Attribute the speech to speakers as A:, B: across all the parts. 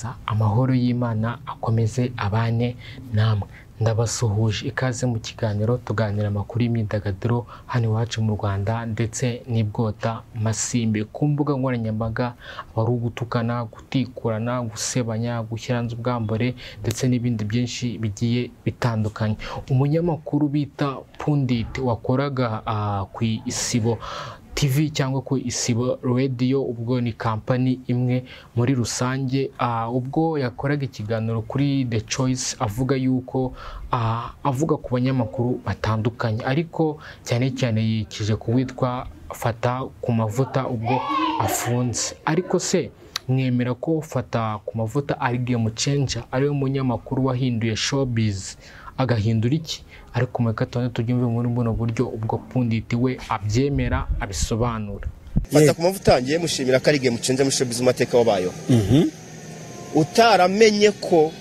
A: neza amahoro y'Imana akomeze abane namwe. Ndabasuhuje ikaze mu kiganiro tuganira amakuru y'imyidagaduro hano iwacu mu Rwanda ndetse n'ibwota Masimbe. Ku mbuga nkoranyambaga bari gutukana, gutikurana, gusebanya, gushyiranza ubwambure ndetse n'ibindi byinshi bigiye bitandukanye. Umunyamakuru bita Pundit wakoraga ku Isibo TV cyangwa ku Isibo Radio, ubwo ni company imwe muri rusange, ubwo yakoraga ikiganiro kuri The Choice avuga yuko avuga ku banyamakuru batandukanye, ariko cyane cyane yikije kuwitwa Fata ku Mavuta ubwo afunze. Ariko se mwemera ko Fata ku Mavuta ari game changer, ari umunyamakuru wahinduye showbiz agahindura iki? Ariko mureka tubyumve muri buno buryo ubwo Pundit we abyemera abisobanura.
B: Fata ku Mavuta ngiye mushimira ko ari game changer mu showbiz umateka wabayo. Utaramenye ko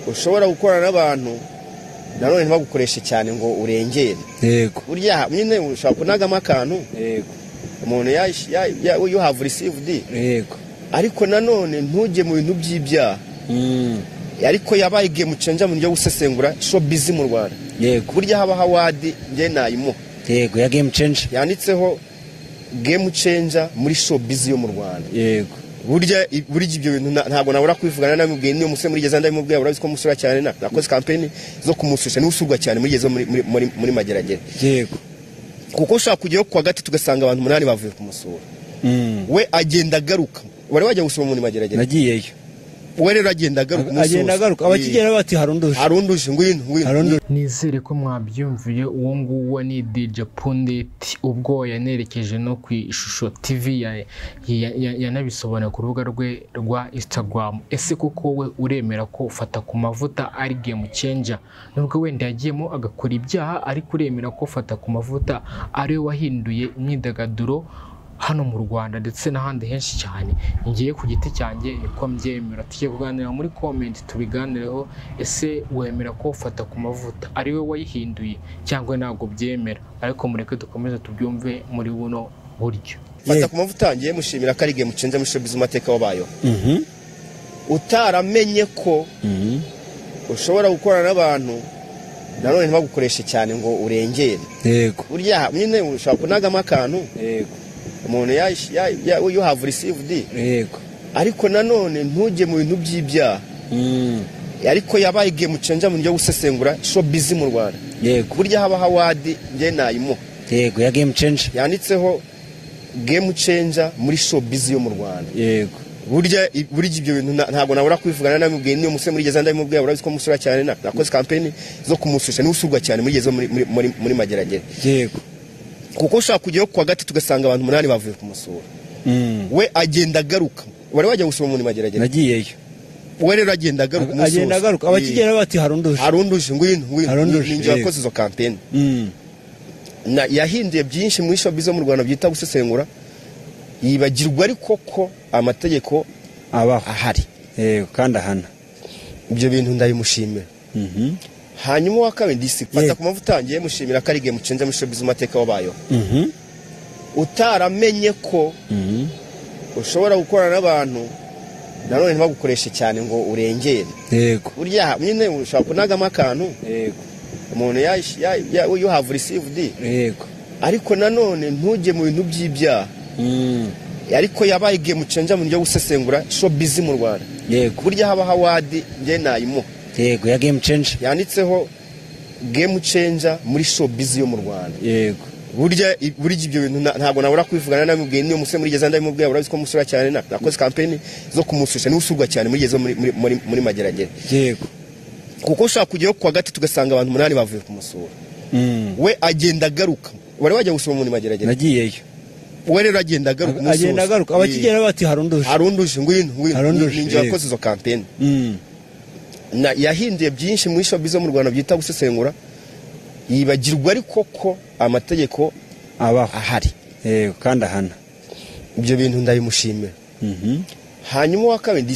B: ushobora gukorana n'abantu nanone ntibagukoreshe cyane ngo urengere.
C: Yego.
B: Burya nyine ushaka kunagamo akantu.
C: Yego.
B: Umuntu you have received.
C: Yego.
B: Ariko nanone ntujye mu bintu by'ibyaha. Ariko yabaye game changer mu byo gusesengura showbiz mu Rwanda.
C: Yego.
B: Burya haba hawadi nge nayimu.
C: Yego, ya game changer.
B: Yanditseho game changer muri showbiz yo mu Rwanda.
C: Yego.
B: Burya ibyo bintu ntabwo nabura kwivugana namubwiye niyo muse muri geza ndamubwiye urabizi ko musura cyane nakoze campaign zo kumususha ni usurwa cyane muri geza muri mageragere.
C: Yego.
B: Kuko ushaka kujyayo kwa gati tugasanga abantu 8 bavuye kumusura. We agenda garuka. Wari wajya gusoma muri mageragere.
C: Nagiyeyo.
B: We rero agenda garuka.
C: Agenda garuka abakigera bati harunduje
B: ngwino.
A: Nizere ko mwabyumviye. Uwo nguwo ni DJ Pundit ubwo yanerekeje no ku Ishusho TV yanabisobanura ku rubuga rwe rwa Instagram. Ese koko we uremera ko Fata ku Mavuta ari game changer? Nubwo wenda yagiyemo agakora ibyaha, ariko uremera ko Fata ku Mavuta ari we wahinduye imyidagaduro hano mu Rwanda ndetse n'ahandi henshi cyane? Ngiye ku giti cyanjye niko mbyemera. Tugiye kuganira muri comment tubiganireho. Ese wemera ko Fata ku Mavuta ari we wayihinduye cyangwa ntabwo byemera? Ariko mureke dukomeze tubyumve muri buno buryo.
B: Fata ku Mavuta ngiye mushimira ko ari game changer mu showbiz umateka wabayo. Utaramenye ko ushobora gukorana n'abantu nanone ntibagukoreshe cyane ngo urengere.
C: Yego.
B: Burya nyine ushaka kunagamo akantu.
C: Yego.
B: Umuntu you have received.
C: Yego.
B: Ariko nanone ntujye mu bintu by'ibyaha. Ariko yabaye game changer mu byo gusesengura showbiz mu Rwanda.
C: Yego.
B: Burya haba hawadi nge nayimu.
C: Yego, ya game changer.
B: Yanditseho game changer muri showbiz yo mu Rwanda.
C: Yego.
B: Burya ibyo bintu ntabwo nabura kwivugana namubwiye niyo muse muri geza ndamubwiye urabizi ko musura cyane nakoze campaign zo kumususha ni usurwa cyane muri geza muri mageragere.
C: Yego.
B: Kuko ushaka kujyayo kwa gati tugasanga abantu 8 bavuye kumusura. We agenda garuka. Wari wajya gusoma muri mageragere.
C: Nagiyeyo.
B: We rero agenda garuka.
C: Agenda garuka abakigera bati harunduje
B: ngwino ninjye wakoze zo campaign. Yahinduye byinshi muri showbiz mu Rwanda byita gusesengura. Yibagirwa ariko ko amategeko ahari.
C: Yego, kandi ahana.
B: Ibyo bintu ndabimushimira. Hanyuma wa kabiri Fata ku Mavuta ngiye mushimira ko ari game changer mu showbiz umateka wabayo. Utaramenye ko ushobora gukorana n'abantu nanone ntibagukoreshe cyane ngo urengere.
C: Yego.
B: Burya nyine ushaka kunagamo akantu.
C: Yego.
B: Umuntu you have received.
C: Yego.
B: Ariko nanone ntujye mu bintu by'ibyaha. Ariko yabaye game changer mu byo gusesengura showbiz mu Rwanda.
C: Yego.
B: Burya haba hawadi nge nayimu.
C: Yego, ya game changer.
B: Yanditseho game changer muri showbiz yo mu Rwanda.
C: Yego.
B: Burya ibyo bintu ntabwo nabura kwivugana namubwiye niyo muse muri geza ndamubwiye urabizi ko musura cyane nakoze campaign zo kumususha ni usurwa cyane muri geza muri mageragere.
C: Yego.
B: Kuko ushaka kujyayo kwa gati tugasanga abantu 8 bavuye kumusura. We agenda garuka. Wari wajya gusoma muri mageragere.
C: Nagiyeyo.
B: We rero agenda garuka.
C: Agenda garuka abakigera bati
B: harunduje ngwino ninjye wakoze zo campaign. Yahinduye byinshi muri showbiz mu Rwanda byita gusesengura. Yibagirwa ariko ko amategeko ahari.
C: Yego, kandi ahana.
B: Ibyo bintu ndabimushimira. Hanyuma wa kabiri